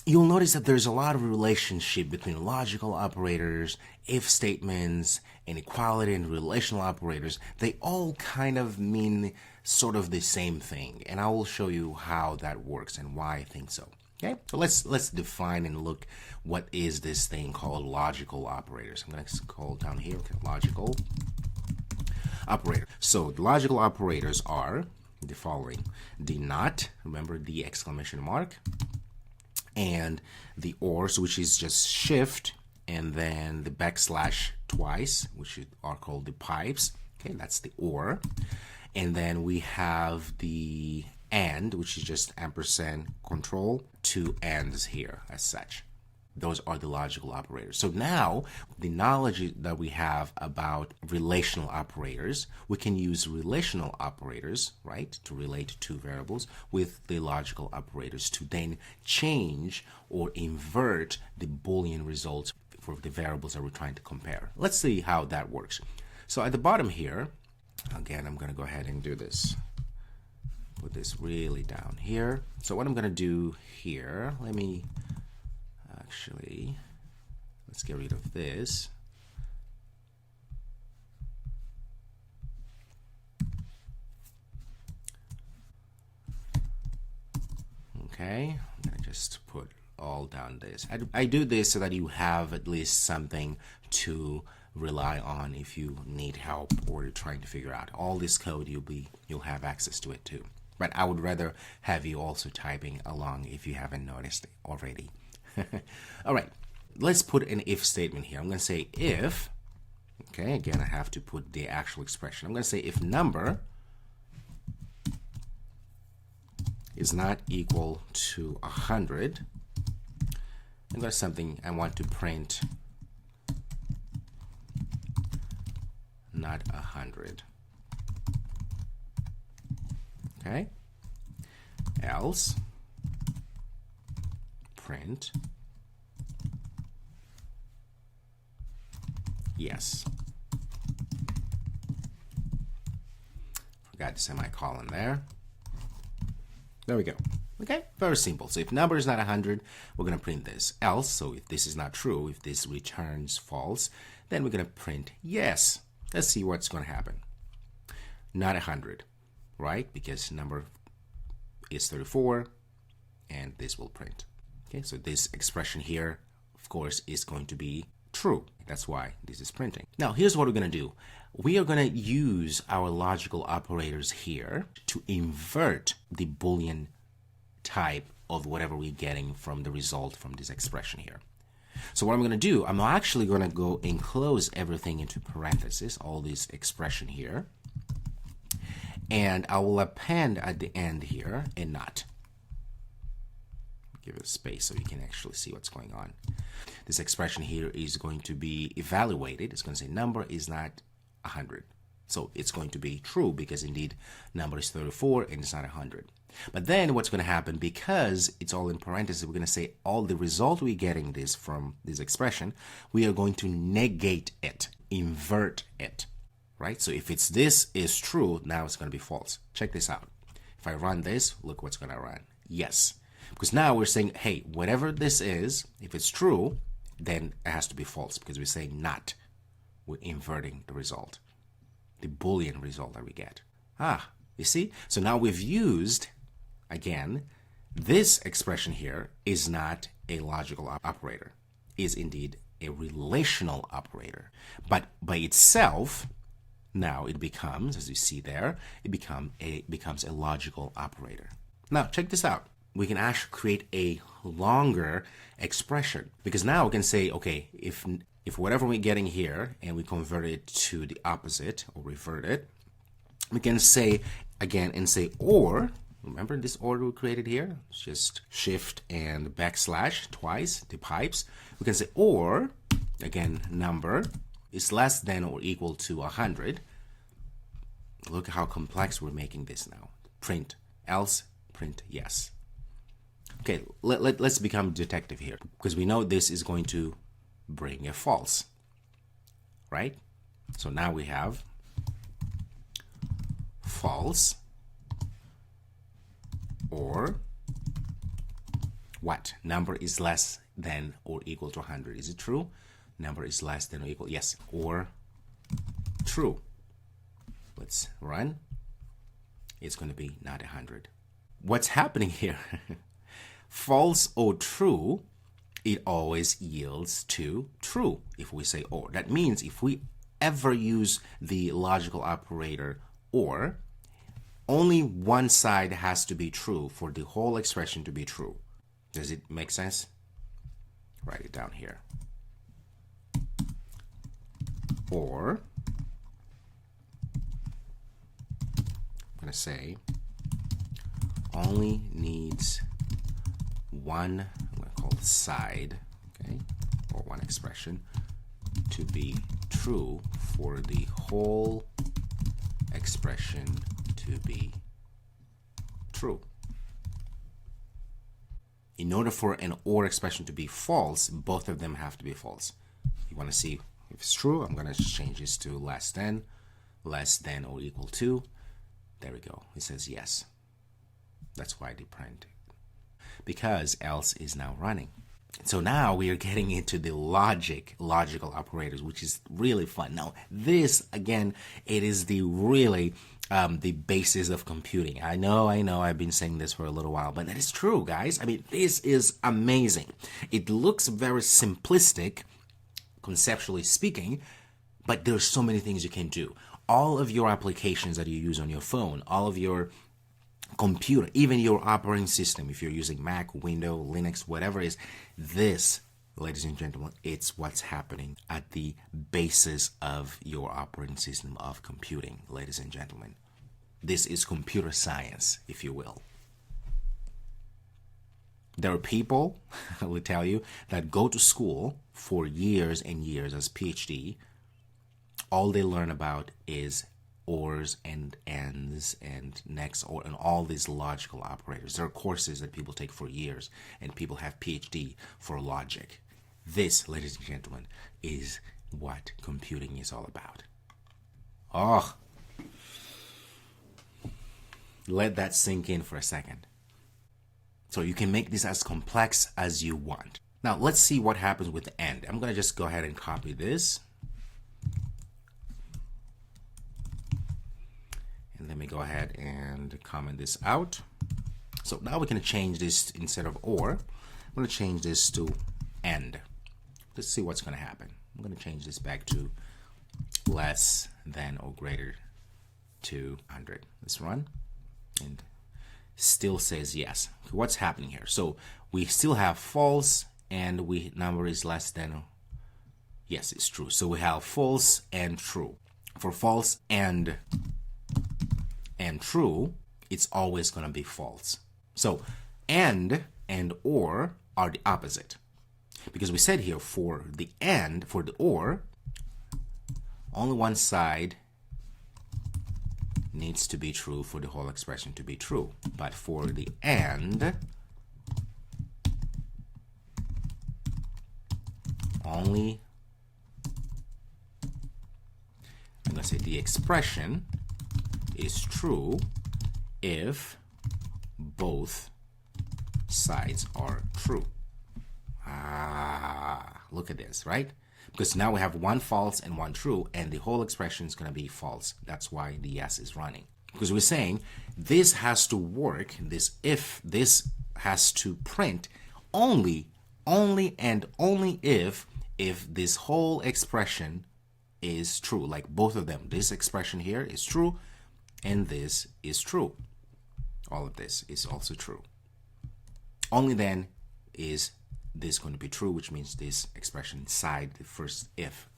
you'll notice that there's a lot of relationship between logical operators, if statements, inequality, and relational operators. They all kind of mean sort of the same thing, and I will show you how that works and why I think so. Okay, so let's define and look what is this thing called logical operators. I'm going to scroll down here. Okay, logical operator. So the logical operators are the following: the not, remember the exclamation mark, and the or, so which is just shift, and then the backslash twice, which are called the pipes. Okay, that's the or. And then we have the and, which is just ampersand control, two ands here as such. Those are the logical operators. So now, the knowledge that we have about relational operators, we can use relational operators, right, to relate two variables with the logical operators to then change or invert the Boolean results for the variables that we're trying to compare. Let's see how that works. So at the bottom here, again, I'm going to go ahead and do this. Put this really down here. So what I'm going to do here, let's get rid of this. Okay, I'm going to just put all down this. I do this so that you have at least something to rely on if you need help or you're trying to figure out. All this code, you'll have access to it too. But I would rather have you also typing along if you haven't noticed already. All right, let's put an if statement here. I'm going to say if, okay, again, I have to put the actual expression. I'm going to say if number is not equal to 100, I've got something I want to print not 100. Okay, else print yes. Forgot the semicolon there. There we go. Okay, very simple. So if number is not 100, we're going to print this. Else, so if this is not true, if this returns false, then we're going to print yes. Let's see what's going to happen. Not 100, right? Because number is 34, and this will print. Okay, so this expression here, of course, is going to be true. That's why this is printing. Now, here's what we're going to do. We are going to use our logical operators here to invert the Boolean type of whatever we're getting from the result from this expression here. So what I'm going to do, I'm actually going to go and close everything into parentheses, all this expression here, and I will append at the end here a not. Give it a space so you can actually see what's going on. This expression here is going to be evaluated. It's going to say number is not 100. So it's going to be true because indeed number is 34 and it's not 100. But then what's going to happen, because it's all in parentheses, we're going to say all the result we're getting this from this expression, we are going to negate it, invert it, right? So if it's this is true, now it's going to be false. Check this out. If I run this, look what's going to run. Yes. Because now we're saying, hey, whatever this is, if it's true, then it has to be false because we're saying not. We're inverting the result, the Boolean result that we get. You see? So now we've used, again, this expression here is not a logical operator, is indeed a relational operator. But by itself, now it becomes, as you see there, it becomes a logical operator. Now, check this out. We can actually create a longer expression because now we can say, okay, if whatever we're getting here and we convert it to the opposite or revert it, we can say again and say or. Remember this order we created here? It's just shift and backslash twice, the pipes. We can say or, again, number is less than or equal to 100. Look how complex we're making this now. Print else, print yes. Okay, let's become detective here because we know this is going to bring a false, right? So now we have false or what? Number is less than or equal to 100. Is it true? Number is less than or equal, yes, or true. Let's run. It's going to be not 100. What's happening here? False or true, it always yields to true if we say or. That means if we ever use the logical operator or, only one side has to be true for the whole expression to be true. Does it make sense? Write it down here. Or, I'm going to say, only needs one, I'm going to call it side, okay, or one expression to be true for the whole expression to be true. In order for an or expression to be false, both of them have to be false. You want to see if it's true? I'm going to change this to less than or equal to. There we go. It says yes. That's why they print it. Because else is now running. So now we are getting into the logical operators, which is really fun. Now, this, again, it is the really the basis of computing. I know, I've been saying this for a little while, but that is true, guys. I mean, this is amazing. It looks very simplistic, conceptually speaking, but there's so many things you can do. All of your applications that you use on your phone, all of your computer, even your operating system, if you're using Mac, Windows, Linux, whatever it is, this, ladies and gentlemen, it's what's happening at the basis of your operating system of computing, ladies and gentlemen. This is computer science, if you will. There are people, I will tell you, that go to school for years and years as PhD. All they learn about is ors and ands and next or and all these logical operators. There are courses that people take for years and people have PhD for logic. This, ladies and gentlemen, is what computing is all about. Oh, let that sink in for a second. So you can make this as complex as you want. Now let's see what happens with the and. I'm going to just go ahead and copy this. Let me go ahead and comment this out. So now we can change this instead of or. I'm going to change this to and. Let's see what's going to happen. I'm going to change this back to less than or greater to 100. Let's run. And still says yes. What's happening here? So we still have false and number is less than. Yes, it's true. So we have false and true. For false and true, it's always going to be false. So and or are the opposite. Because we said here for the and, for the or, only one side needs to be true for the whole expression to be true. But for the and, only, I'm going to say the expression is true if both sides are true. Look at this, right? Because now we have one false and one true, and the whole expression is going to be false. That's why the yes is running. Because we're saying this has to work, this has to print only and only if this whole expression is true. Like both of them. This expression here is true, and this is true. All of this is also true. Only then is this going to be true, which means this expression inside the first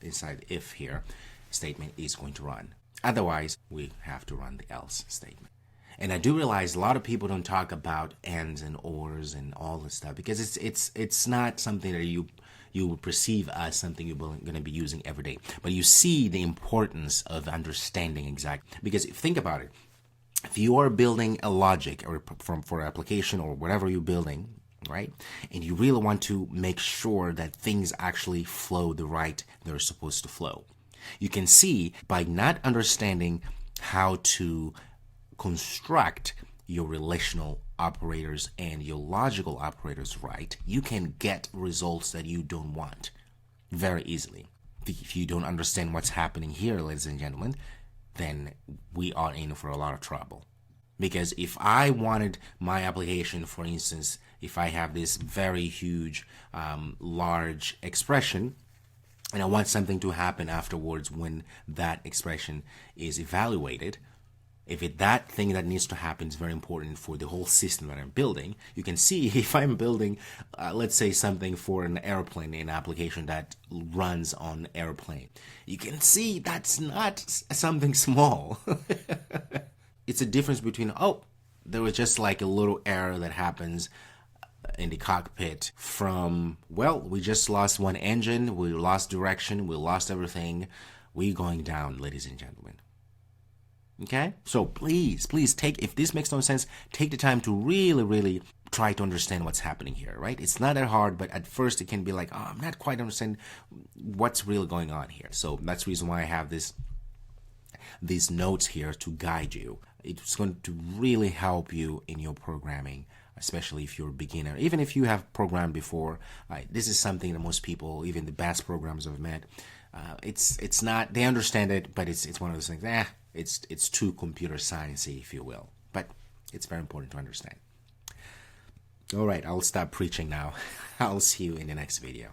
inside if here statement is going to run. Otherwise, we have to run the else statement. And I do realize a lot of people don't talk about ands and ors and all this stuff because it's not something that you will perceive as something you're going to be using every day. But you see the importance of understanding exactly. Because think about it. If you are building a logic or for application or whatever you're building, right? And you really want to make sure that things actually flow the right they're supposed to flow. You can see by not understanding how to construct your relational operators and your logical operators right, you can get results that you don't want very easily. If you don't understand what's happening here, ladies and gentlemen, then we are in for a lot of trouble. Because if I wanted my application, for instance, if I have this very huge, large expression, and I want something to happen afterwards when that expression is evaluated, if that thing that needs to happen is very important for the whole system that I'm building, you can see if I'm building, let's say, something for an airplane, an application that runs on airplane, you can see that's not something small. It's a difference between, oh, there was just like a little error that happens in the cockpit from, well, we just lost one engine, we lost direction, we lost everything, we're going down, ladies and gentlemen. Okay, so please take, if this makes no sense, take the time to really try to understand what's happening here, right? It's not that hard, but at first it can be like, oh, I'm not quite understanding what's really going on here. So that's the reason why I have these notes here to guide you. It's going to really help you in your programming, especially if you're a beginner. Even if you have programmed before, this is something that most people, even the best programmers I've met, it's not, they understand it, but it's one of those things, it's too computer sciencey, if you will. But it's very important to understand. All right, I'll stop preaching now. I'll see you in the next video.